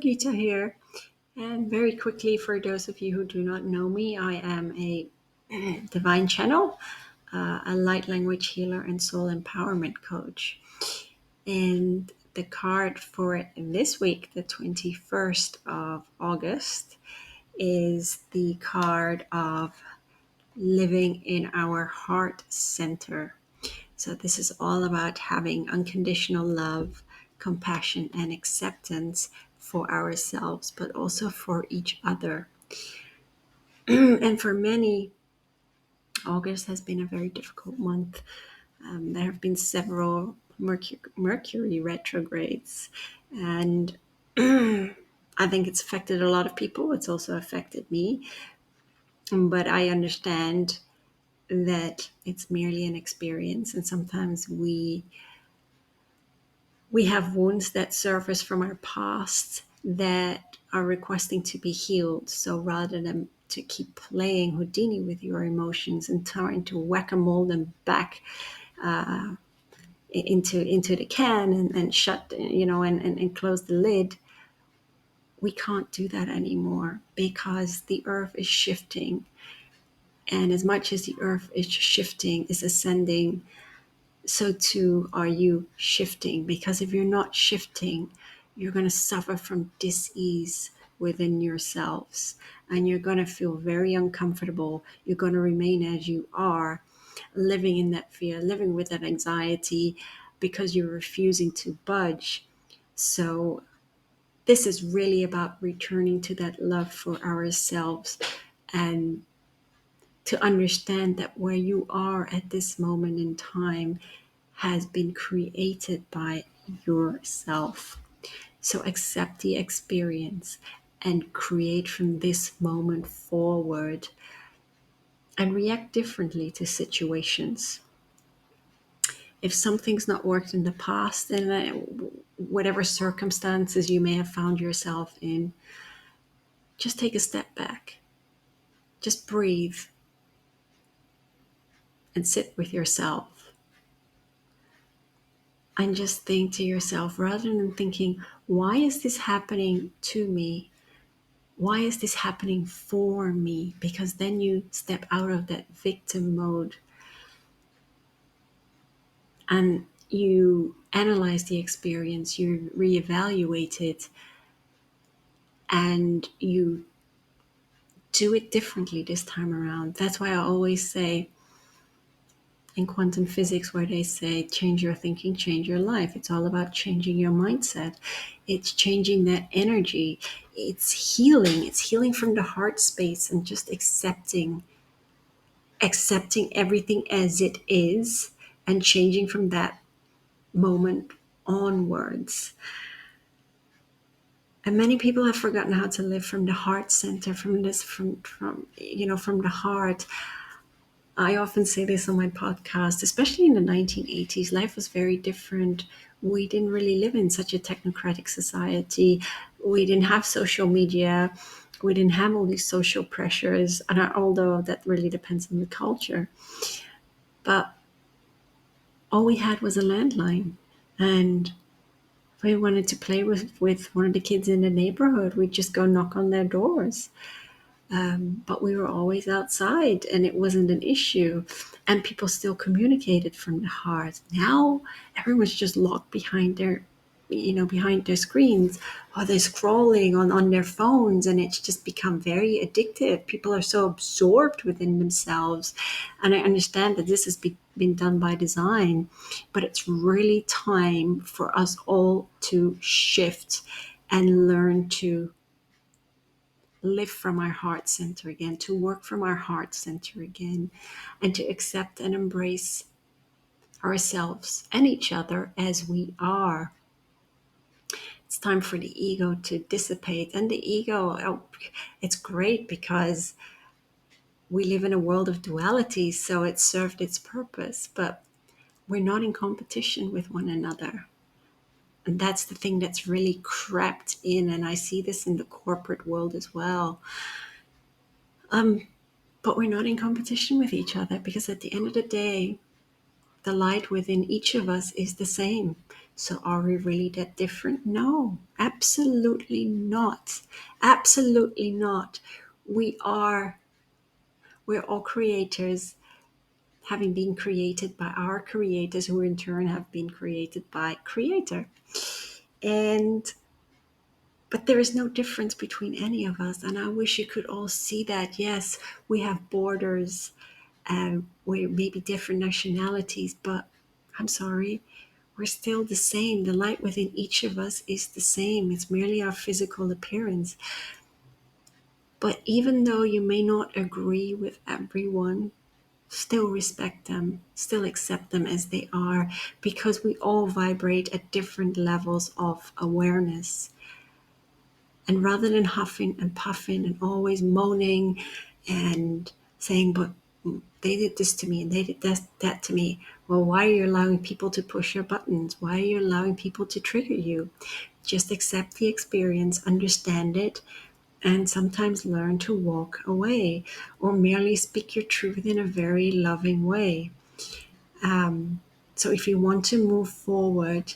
Rita here. And very quickly, for those of you who do not know me, I am a divine channel, a light language healer, and soul empowerment coach. And the card for this week, the 21st of August, is the card of living in our heart center. So, this is all about having unconditional love, compassion, and acceptance for ourselves, but also for each other. And for many, August has been a very difficult month. There have been several Mercury retrogrades, and I think it's affected a lot of people. It's also affected me, but I understand that it's merely an experience, and sometimes we have wounds that surface from our past that are requesting to be healed. So rather than to keep playing Houdini with your emotions and trying to whack-a-mole them back into the can and shut, and close the lid, we can't do that anymore because the earth is shifting. And as much as the earth is shifting, is ascending, so too are you shifting. Because if you're not shifting, you're going to suffer from dis-ease within yourselves, and you're going to feel very uncomfortable. You're going to remain as you are, living in that fear, living with that anxiety, because you're refusing to budge. So this is really about returning to that love for ourselves, and to understand that where you are at this moment in time has been created by yourself. So accept the experience and create from this moment forward, and react differently to situations. If something's not worked in the past, then whatever circumstances you may have found yourself in, just take a step back. Just breathe and sit with yourself. And just think to yourself, rather than thinking, why is this happening to me? Why is this happening for me? Because then you step out of that victim mode and you analyze the experience, you reevaluate it, and you do it differently this time around. That's why I always say in quantum physics, where they say, change your thinking, change your life. It's all about changing your mindset. It's changing that energy. It's healing. It's healing from the heart space and just accepting everything as it is, and changing from that moment onwards. And many people have forgotten how to live from the heart center, from the heart. I often say this on my podcast, especially in the 1980s, life was very different. We didn't really live in such a technocratic society. We didn't have social media. We didn't have all these social pressures. And although that really depends on the culture. But all we had was a landline. And if we wanted to play with one of the kids in the neighborhood, we'd just go knock on their doors. But we were always outside, and it wasn't an issue. And people still communicated from the heart. Now everyone's just locked behind their screens, or they're scrolling on their phones, and it's just become very addictive. People are so absorbed within themselves. And I understand that this has been done by design, but it's really time for us all to shift and learn to live from our heart center again, to work from our heart center again, and to accept and embrace ourselves and each other as we are. It's time for the ego to dissipate. And the ego, it's great because we live in a world of duality, so it served its purpose, but we're not in competition with one another. And that's the thing that's really crept in, and I see this in the corporate world as well. But we're not in competition with each other, because at the end of the day, the light within each of us is the same. So are we really that different? No, absolutely not. Absolutely not. We are, we're all creators, having been created by our creators, who in turn have been created by Creator. And but there is no difference between any of us. And I wish you could all see that. Yes, we have borders and we're maybe different nationalities, but I'm sorry, we're still the same. The light within each of us is the same. It's merely our physical appearance. But even though you may not agree with everyone, still respect them, still accept them as they are, because we all vibrate at different levels of awareness. And rather than huffing and puffing and always moaning and saying, but they did this to me and they did that to me. Well, why are you allowing people to push your buttons? Why are you allowing people to trigger you? Just accept the experience, understand it, and sometimes learn to walk away or merely speak your truth in a very loving way. Um, so if you want to move forward,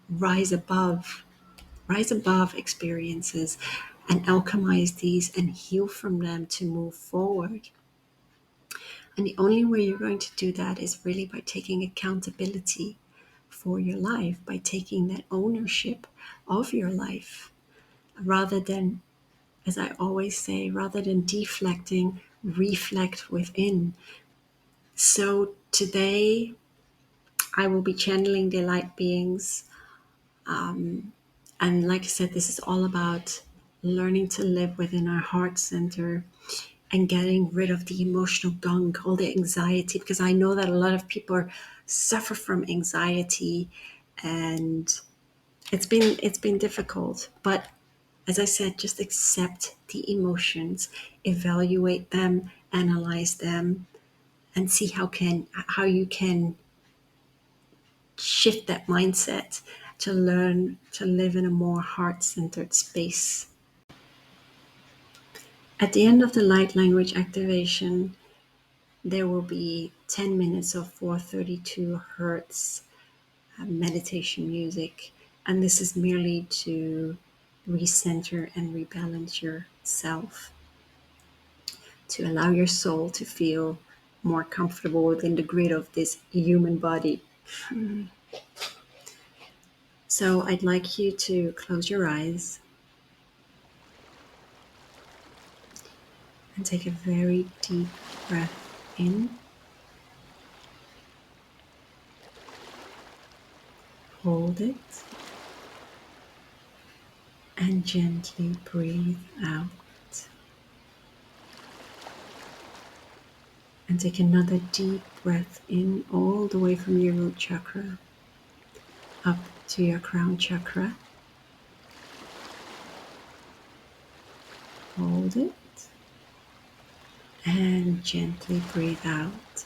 rise above rise above experiences and alchemize these and heal from them to move forward. And the only way you're going to do that is really by taking accountability for your life, by taking that ownership of your life, rather than, as I always say, rather than deflecting, reflect within. So today I will be channeling the light beings. And like I said, this is all about learning to live within our heart center and getting rid of the emotional gunk, all the anxiety, because I know that a lot of people suffer from anxiety, and it's been difficult. But as I said, just accept the emotions, evaluate them, analyze them, and see how you can shift that mindset to learn to live in a more heart-centered space. At the end of the light language activation, there will be 10 minutes of 432 hertz meditation music. And this is merely to recenter and rebalance yourself, to allow your soul to feel more comfortable within the grid of this human body. So I'd like you to close your eyes and take a very deep breath in. Hold it and gently breathe out. And take another deep breath in all the way from your root chakra up to your crown chakra. Hold it and gently breathe out.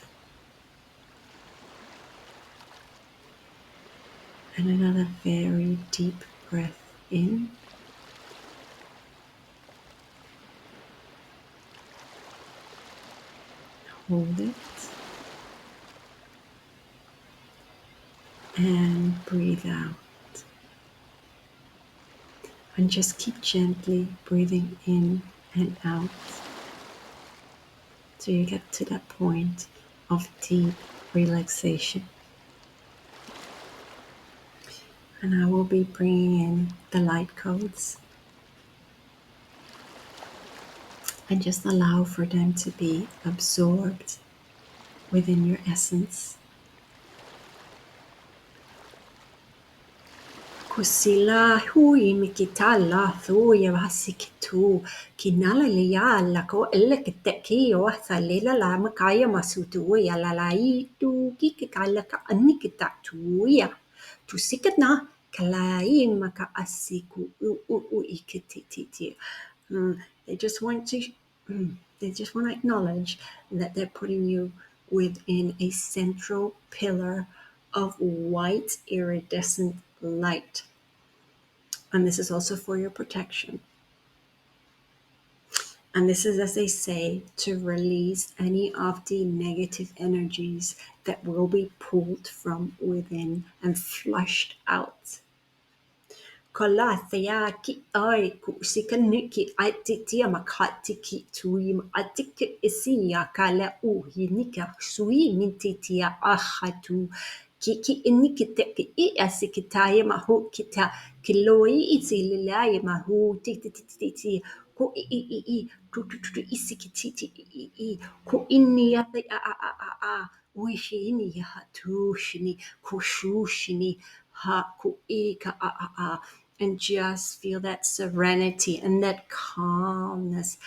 And another very deep breath in. Hold it and breathe out. And just keep gently breathing in and out till you get to that point of deep relaxation. And I will be bringing in the light codes and just allow for them to be absorbed within your essence. Kusila hui mikitala thu ya vasikitu kinala liala ko elekiteki o thalela la makaya masutu ya lalai tu kikala ka anikita tu ya tu sikatna kalai maka asiku u ikititi. They just want to they just want to acknowledge that they're putting you within a central pillar of white iridescent light. And this is also for your protection. And this is, as they say, to release any of the negative energies that will be pulled from within and flushed out. Kolathea ki ai ku sikanuki aititia makati ki tuim atike isia kala hinika sui mintitia ahatu ki inikite ki I asikitaye mahu kita kiloi itililaya mahu titi ko I tu isikititi I ko inia a wishini hatushini kushushini ha ku ika a and just feel that serenity and that calmness.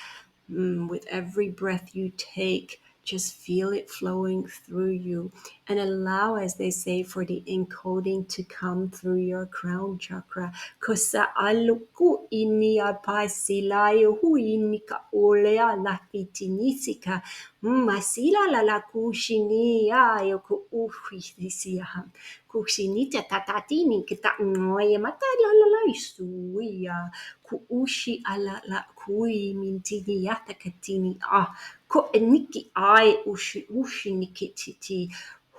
With every breath you take, just feel it flowing through you and allow, as they say, for the encoding to come through your crown chakra. Kosa aluku inia pasilayo huinika olea lakitinisika. Masila la la kushinia yoko uhisisia. Kushinita tatatini kita noye mata la la la isuia. Kuushi ala la kui mintini yata katini ko eniki ai ushi nikititi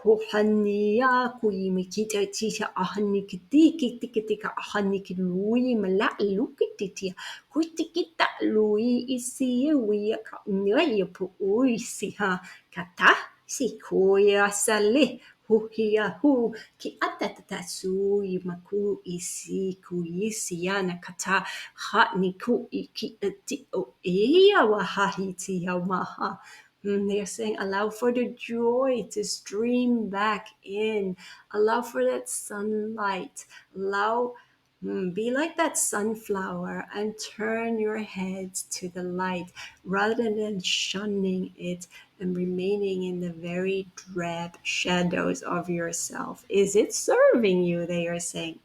hohania kui mikita tita ahanikitika ahanikilui mala lukititia kuitikita lui isi wia ka nyoya pu uisi ha kata si koya sale huhia hu ki atatata sui maku isi kuisi yana kata ha ni ku iki ati o ea wahahiti ya maha. They're saying allow for the joy to stream back in. Allow for that sunlight. Be like that sunflower and turn your heads to the light rather than shunning it and remaining in the very drab shadows of yourself. Is it serving you? They are saying,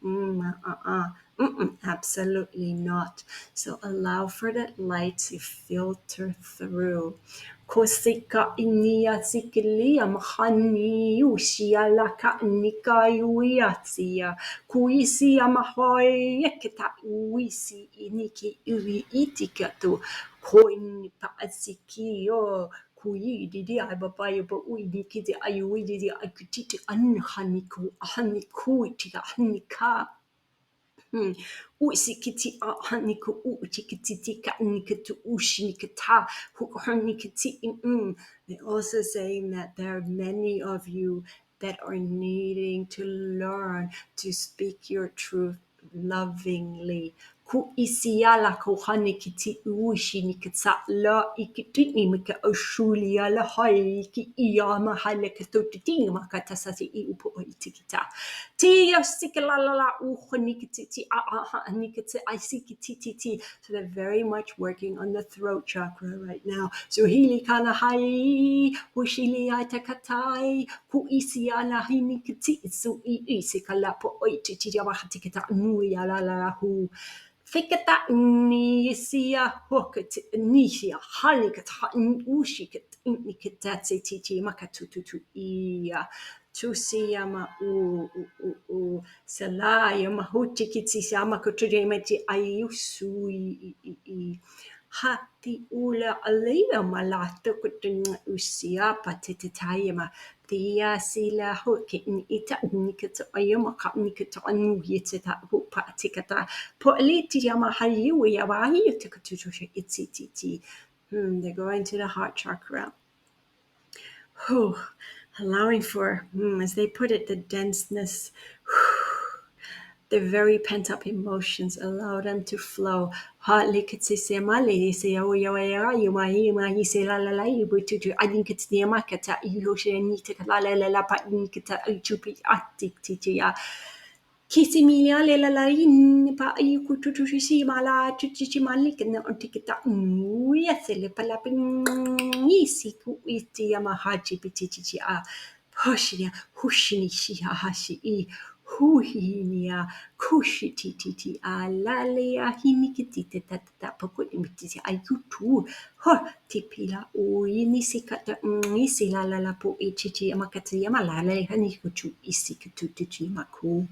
absolutely not. So allow for that light to filter through. Kosika inia sikilia mahani usia laka nika uiatia kuisi amahoi eketa uisi iniki ui itikatu koin pa asikio kui didi ai babai ba ui nikiti ai didi akutiti anhaniku ahaniku tika hanika. Usikiti ahaniku utikiti ka nikatu ushinikata hunikati. They're also saying that there are many of you that are needing to learn to speak your truth lovingly. Ku isiala ko hanikiti ushinikata la ikitini mika oshulia la hai ki iyama halekatoti makatasati iupo itikita. Tia sikalala uhonikiti nikiti isikiti. So they're very much working on the throat chakra right now. So hili kana hai hushili atakatai ku isiala hinikiti so isikala po oititi yawahatikita nuya la hu. Fikata nisia hokat nisia halikata ushikat inikatati titi makatutu iya. Tusiama u salaya mahuti kitsi sama kutujemeti ayusui hati ula alea malata kutun usia patitayama tia sila hoki ita nikata ayama ka nikata anu yitata hu patikata po aliti yama hayu ya wahi tikatutu ititi. They're going to the heart chakra. Allowing for, as they put it, the denseness, the very pent-up emotions, allow them to flow. Hardly could say mali say oh you my say la la you to I think it's the makata you need to la pa nikata chupi attik Kisimilia la in pa ayuku tutushi mala tuchichi malik and ontikita yesele palapin isiku iti yamahachi pitichi Hoshia hushini shiha hashi I huhinia kushititi alalia hinikitite tata pokumititi ayutu ho tipila uinisikata isila la po ichichi amakati yamalala hanikuchu isikututichi maku.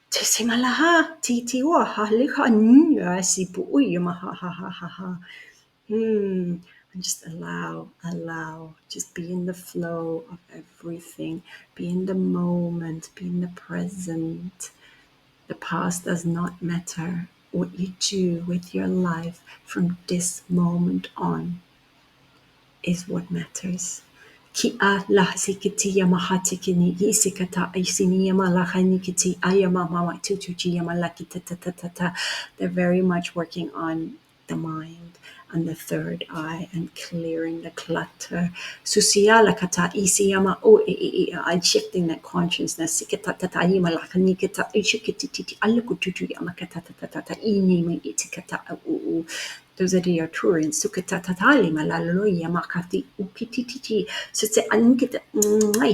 Tisimalaha titi wa haliha nya sipu uyama ha. And just allow, just be in the flow of everything, be in the moment, be in the present. The past does not matter. What you do with your life from this moment on is what matters. Ki a la sikiti yama hatikini isikata isini yama la hanikiti ayama mama tutuchi yama la kita. They're very much working on the mind and the third eye and clearing the clutter. Susia la kata isi yama and shifting that consciousness. Sikata tata yama la hanikita ishikiti alukututu yama kata ini me itikata those are the Arturians. Sukatatatali malaloya makati ukititi. So it's ankita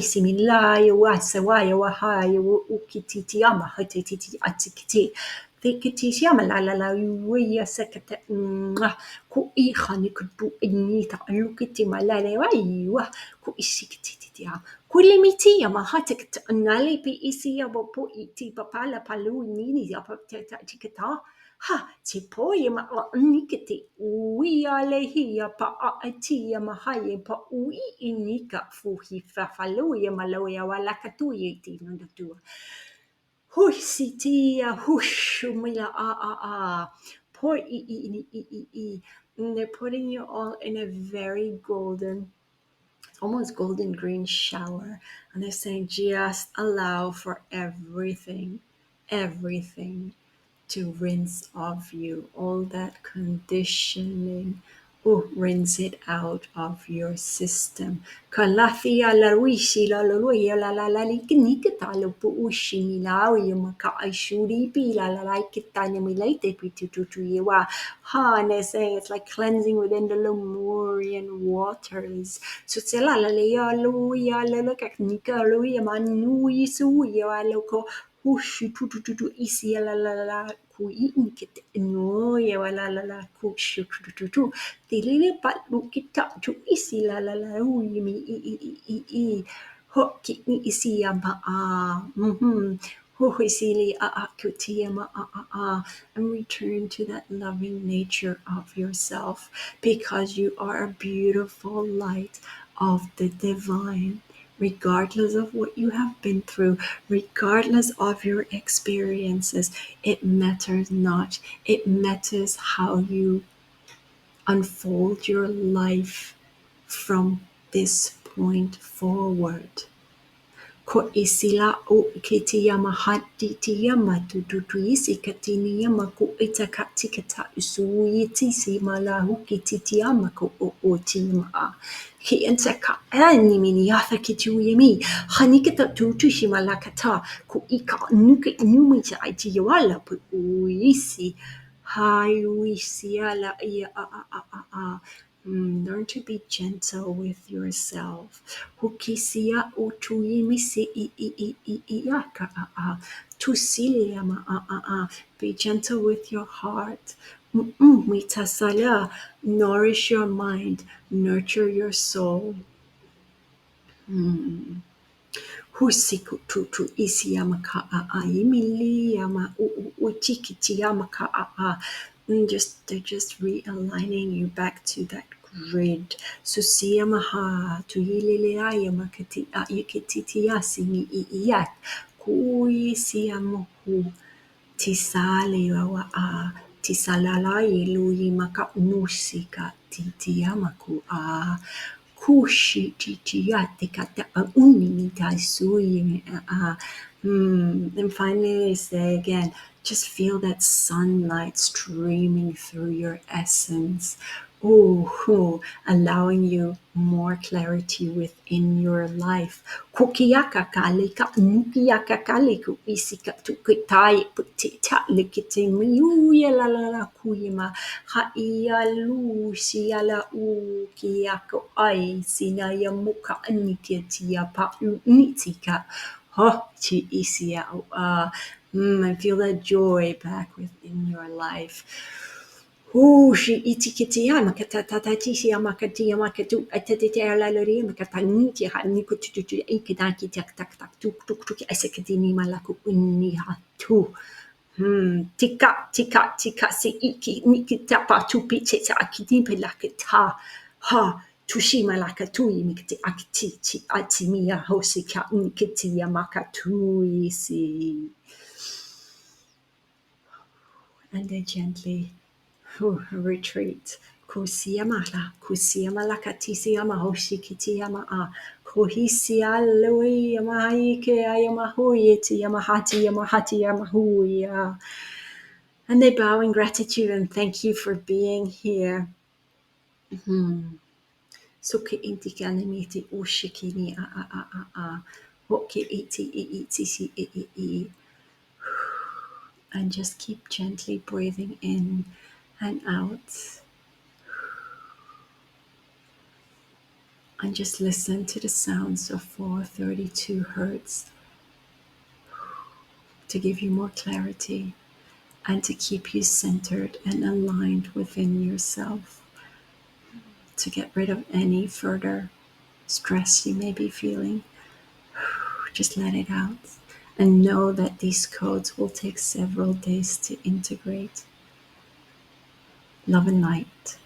similaya wasawaya wahaya ukititi ama hatiti atikiti. Tikiti yama la la la uya sekata ku ihani kudu inita lukiti malale wa ku isikiti ya kulimiti yama hatikata ngali pi isi ya bopo iti papala palu nini ya tikata ha te poe ma o nikiti ui ale hia pa a tia mahaye pa ui inika fuhi fafaloia maloia wala katuia ti no tua husitia hushumila poor and they're putting you all in a very golden, almost golden green shower, and they're saying just allow for everything to rinse off you, all that conditioning. Oh, rinse it out of your system. Kalafia la ruishi la luya la likinika lo puushi milawi maka aishuri pi la kitanya milate pitutu yewa. Ha, and they say it's like cleansing within the Lemurian waters. So tsela la ya luya la nika luya manui suya loko. Hushi tu isi la ku inkit no ya la ku tu tilile pat lukita tu isi la mi i ho ki ni isi ya ba ho isili kutia ma and return to that loving nature of yourself, because you are a beautiful light of the divine, regardless of what you have been through, regardless of your experiences. It matters not. It matters how you unfold your life from this point forward. Ko isila o kitiyama hatitiyama tutuisi katiniyama ko itakatikata usuitisi malahu kititiyama ko o tima. Ki intaka animini yatha kituyami hanikata tutushima lakata ko ika nuka numita itiyawala pu uisi. Hi, uisi ala ia learn to be gentle with yourself. Hukisia utuimisi iaka tusilia be gentle with your heart. Mitasala, nourish your mind, nurture your soul. Husiku tu isiama ka imili yama uchikiti yama ka they're just realigning you back to that grid. Susiyamaha to yililea makati yakititiasimi iyak kuisiamuhu tisali wa tisalala iluyi maka nusika titiamaku kushi titiate kata unimita sui and finally they say again, just feel that sunlight streaming through your essence. Allowing you more clarity within your life. Kukiyaka kalika nukiyaka kaliku isika tukitai putita likite miyuya la kuyima haiya lusi ala ukiyako ai sinaya muka anikitia pa unitika. Chi isia and feel that joy back within your life. Shi itikitiya makatatati makati makatu atatete la lori makataniti haniku tutu ikidaki tak tuk isekatini malaku inni hatu. Tika, tika, tika, se iki, niki, tapa, tupi, tita, akitipe, lakita, ha, tushima, lakatui, mikti, akiti, ti, atimia, hosika, nikiti, yamakatui, si. And then gently retreat. Kusiyamala, kusiyamala katisiyama hoshikitiyama a kohisialui yamaike ayamahuiti yamahati yamahati yamahuya. And they bow in gratitude and thank you for being here. Suki inti kanimiti ushikini a. Hoki iti iti si I. And just keep gently breathing in and out. And just listen to the sounds of 432 hertz to give you more clarity and to keep you centered and aligned within yourself, to get rid of any further stress you may be feeling. Just let it out and know that these codes will take several days to integrate. Love and light.